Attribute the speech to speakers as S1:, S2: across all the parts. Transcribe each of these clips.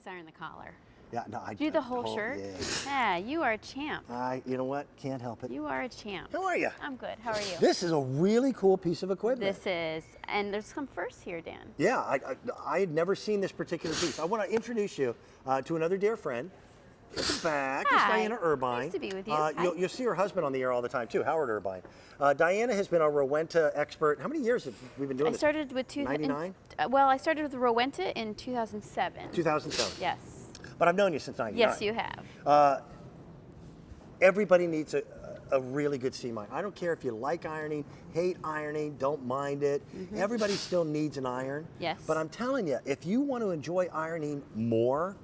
S1: nice iron the collar.
S2: Yeah, no, I
S1: Do the whole shirt?
S2: Yeah.
S1: Yeah, you are a champ.
S2: You know what? Can't help it.
S1: You are a champ.
S2: How are you?
S1: I'm good. How are you?
S2: This is a really cool piece of equipment.
S1: This is, and there's some firsts here, Dan.
S2: Yeah, I had never seen this particular piece. I want to introduce you to another dear friend. At the back is
S1: Hi.
S2: Diana Irvine.
S1: Nice to be with you.
S2: You'll see her husband on the air all the time too, Howard Irvine. Diana has been a Rowenta expert. How many years have we been doing
S1: I
S2: this?
S1: started with
S2: 99?
S1: Well, I started with Rowenta in 2007.
S2: 2007.
S1: Yes.
S2: But I've known you since 99.
S1: Yes, you have.
S2: Everybody needs a really good steam iron. I don't care if you like ironing, hate ironing, don't mind it. Everybody still needs an iron.
S1: Yes.
S2: But I'm telling you, if you want to enjoy ironing more,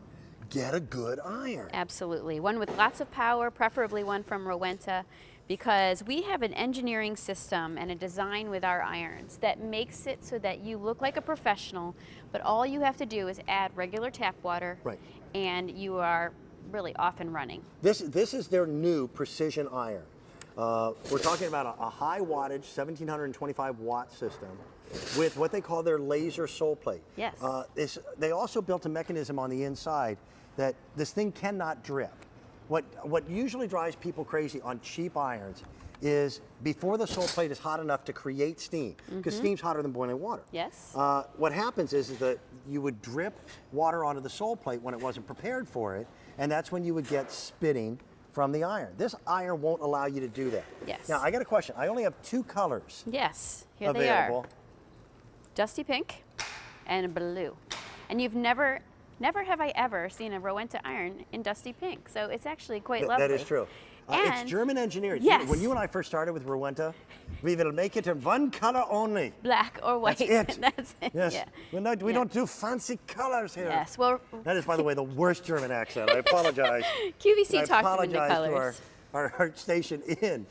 S2: get a good iron.
S1: Absolutely. One with lots of power, preferably one from Rowenta, because we have an engineering system and a design with our irons that makes it so that you look like a professional, but all you have to do is add regular tap water,
S2: Right.
S1: and you are really off and running.
S2: This is their new precision iron. We're talking about a high wattage 1725 watt system with what they call their laser Soleplate.
S1: Yes.
S2: They also built a mechanism on the inside that this thing cannot drip. What usually drives people crazy on cheap irons is before the Soleplate is hot enough to create steam, because steam's hotter than boiling water.
S1: Yes.
S2: What happens is that you would drip water onto the Soleplate when it wasn't prepared for it, and that's when you would get spitting from the iron. This iron won't allow you to do that.
S1: Yes.
S2: Now, I got a question. I only have 2 colors
S1: Yes, here
S2: available.
S1: they are. Dusty pink and blue. And you've never have I ever seen a Rowenta iron in dusty pink. So it's actually quite lovely.
S2: That is true.
S1: And
S2: it's German engineered.
S1: yes.
S2: When you and I first started with Rowenta, we will make it in one color only.
S1: Black or white.
S2: That's it.
S1: That's it.
S2: Yes.
S1: Yeah.
S2: We don't do fancy colors here.
S1: Yes. Well,
S2: That is, by the way, the worst German accent. I apologize.
S1: QVC
S2: I
S1: talked them into
S2: apologize
S1: colors.
S2: to our station in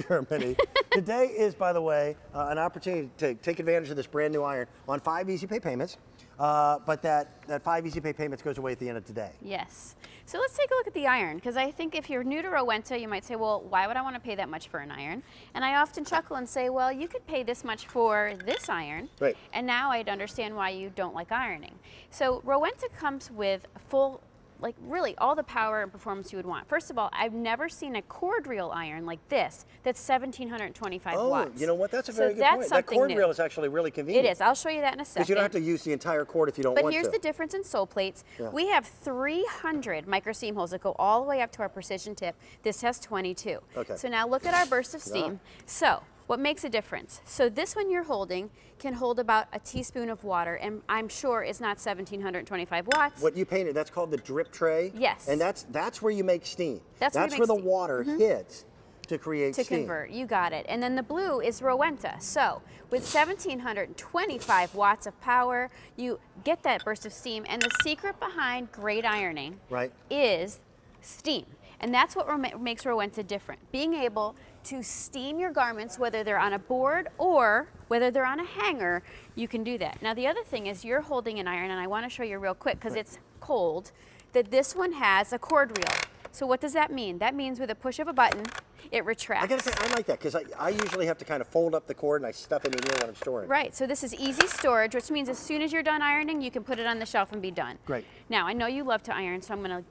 S2: Germany. Today is, by the way, an opportunity to take advantage of this brand new iron on 5 easy pay payments. But that 5 easy pay payments goes away at the end of today.
S1: Yes. So let's take a look at the iron, because I think if you're new to Rowenta, you might say, well, why would I want to pay that much for an iron? And I often chuckle and say, well, you could pay this much for this iron.
S2: Right.
S1: And now I'd understand why you don't like ironing. So Rowenta comes with full, like really all the power and performance you would want. First of all, I've never seen a Cordreel iron like this that's 1725 watts.
S2: Oh, you know what? That's a very good
S1: that's
S2: point. That
S1: something
S2: cord
S1: new.
S2: reel is actually really convenient.
S1: It is. I'll show you that in a second.
S2: Because you don't have to use the entire cord if you don't want to.
S1: But here's the difference in Soleplates.
S2: Yeah.
S1: We have 300 micro steam holes that go all the way up to our precision tip. This has 22.
S2: Okay.
S1: So now look at our burst of steam. So what makes a difference? So this one you're holding can hold about a teaspoon of water, and I'm sure it's not 1725 watts.
S2: What you painted, that's called the drip tray.
S1: Yes.
S2: And that's where you make steam.
S1: That's where you make
S2: where the
S1: steam.
S2: water hits to create
S1: To
S2: steam.
S1: convert, you got it. And then the blue is Rowenta. So with 1725 watts of power, you get that burst of steam. And the secret behind great ironing
S2: Right.
S1: is steam. And that's what makes Rowenta different. Being able to steam your garments, whether they're on a board or whether they're on a hanger, you can do that. Now the other thing is you're holding an iron, and I want to show you real quick because it's cold, that this one has a cord reel. So what does that mean? That means with a push of a button, it retracts.
S2: I gotta say, I like that because I usually have to kind of fold up the cord and I stuff it in here when I'm storing.
S1: Right, so this is easy storage, which means as soon as you're done ironing, you can put it on the shelf and be done.
S2: Great.
S1: Now, I know you love to iron, so I'm gonna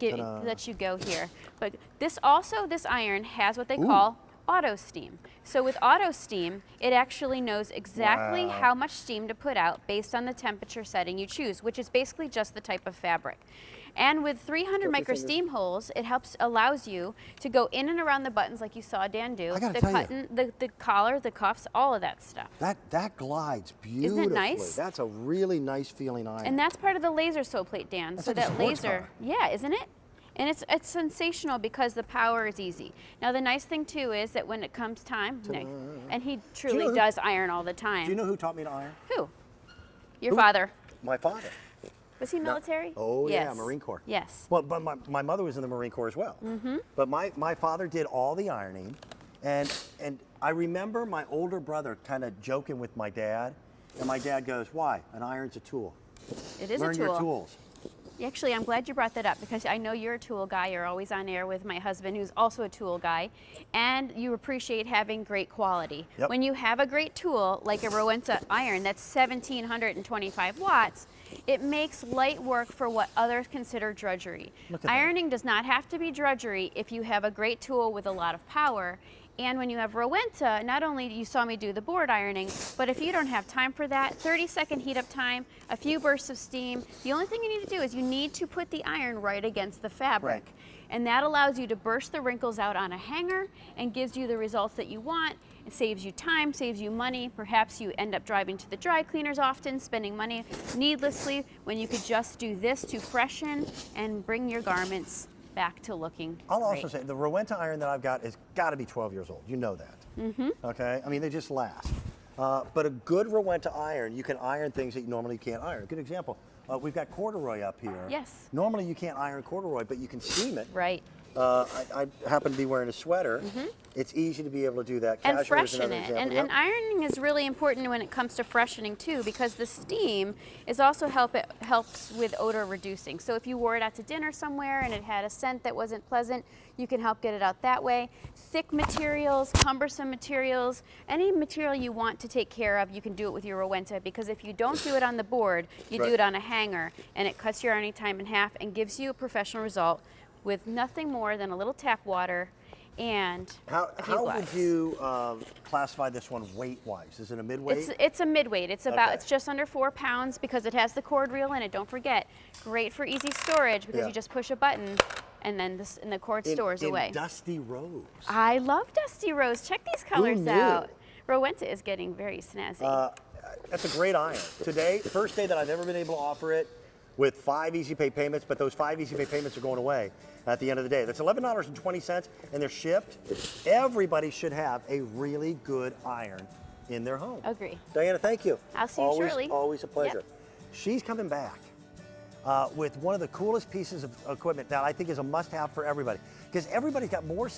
S1: let you go here. But this iron has what they call auto steam. So with auto steam, it actually knows exactly how much steam to put out based on the temperature setting you choose, which is basically just the type of fabric. And with 300 micro steam holes, it allows you to go in and around the buttons like you saw Dan do.
S2: I gotta
S1: the
S2: tell you.
S1: button, the collar, the cuffs, all of that stuff.
S2: That glides beautifully.
S1: Isn't it nice?
S2: That's a really nice feeling iron.
S1: And that's part of the laser Soleplate, Dan.
S2: That's
S1: so
S2: like a
S1: that
S2: sports
S1: laser,
S2: car.
S1: yeah, isn't it? And it's sensational because the power is easy. Now the nice thing too is that when it comes time, Nick, and he truly does iron all the time.
S2: Do you know who taught me to iron?
S1: Who? Your father.
S2: My father.
S1: Was he military?
S2: Oh yeah,
S1: Yes.
S2: Marine Corps.
S1: Yes.
S2: Well, but my mother was in the Marine Corps as well. But my father did all the ironing, and I remember my older brother kind of joking with my dad, and my dad goes, "Why? An iron's a tool.
S1: It is
S2: Learn
S1: a tool.
S2: your tools."
S1: Actually, I'm glad you brought that up because I know you're a tool guy. You're always on air with my husband, who's also a tool guy, and you appreciate having great quality.
S2: Yep.
S1: When you have a great tool like a Rowenta iron that's 1725 watts, It makes light work for what others consider drudgery. Ironing does not have to be drudgery if you have a great tool with a lot of power. And when you have Rowenta, not only you saw me do the board ironing, but if you don't have time for that, 30-second heat up time, a few bursts of steam, the only thing you need to do is you need to put the iron right against the fabric.
S2: Right.
S1: And that allows you to burst the wrinkles out on a hanger and gives you the results that you want. It saves you time, saves you money. Perhaps you end up driving to the dry cleaners often, spending money needlessly when you could just do this to freshen and bring your garments back to looking
S2: I'll
S1: great.
S2: also say the Rowenta iron that I've got has got to be 12 years old. You know that. Okay? I mean, they just last. But a good Rowenta iron, you can iron things that you normally can't iron. A good example, we've got corduroy up here.
S1: Yes.
S2: Normally you can't iron corduroy, but you can steam it.
S1: Right.
S2: I happen to be wearing a sweater. It's easy to be able to do that.
S1: And
S2: Cashmere is
S1: freshen
S2: another
S1: it.
S2: example.
S1: And ironing is really important when it comes to freshening too, because the steam is also helps with odor reducing. So if you wore it out to dinner somewhere and it had a scent that wasn't pleasant, you can help get it out that way. Thick materials, cumbersome materials, any material you want to take care of, you can do it with your Rowenta, because if you don't do it on the board, you do it on a hanger, and it cuts your ironing time in half and gives you a professional result with nothing more than a little tap water and
S2: How would you classify this one weight-wise? Is it a midweight?
S1: It's a midweight. It's about
S2: Okay.
S1: it's just under 4 pounds because it has the cord reel in it. Don't forget, great for easy storage because you just push a button and then the cord stores away.
S2: Dusty rose.
S1: I love Dusty Rose. Check these colors
S2: knew?
S1: out. Rowenta is getting very snazzy.
S2: That's a great iron. Today, first day that I've ever been able to offer it with 5 easy pay payments, but those 5 easy pay payments are going away at the end of the day. That's $11.20 and they're shipped. Everybody should have a really good iron in their home.
S1: Agree.
S2: Diana, thank you.
S1: I'll see you shortly.
S2: Always a pleasure.
S1: Yep.
S2: She's coming back with one of the coolest pieces of equipment that I think is a must-have for everybody, because everybody's got more stuff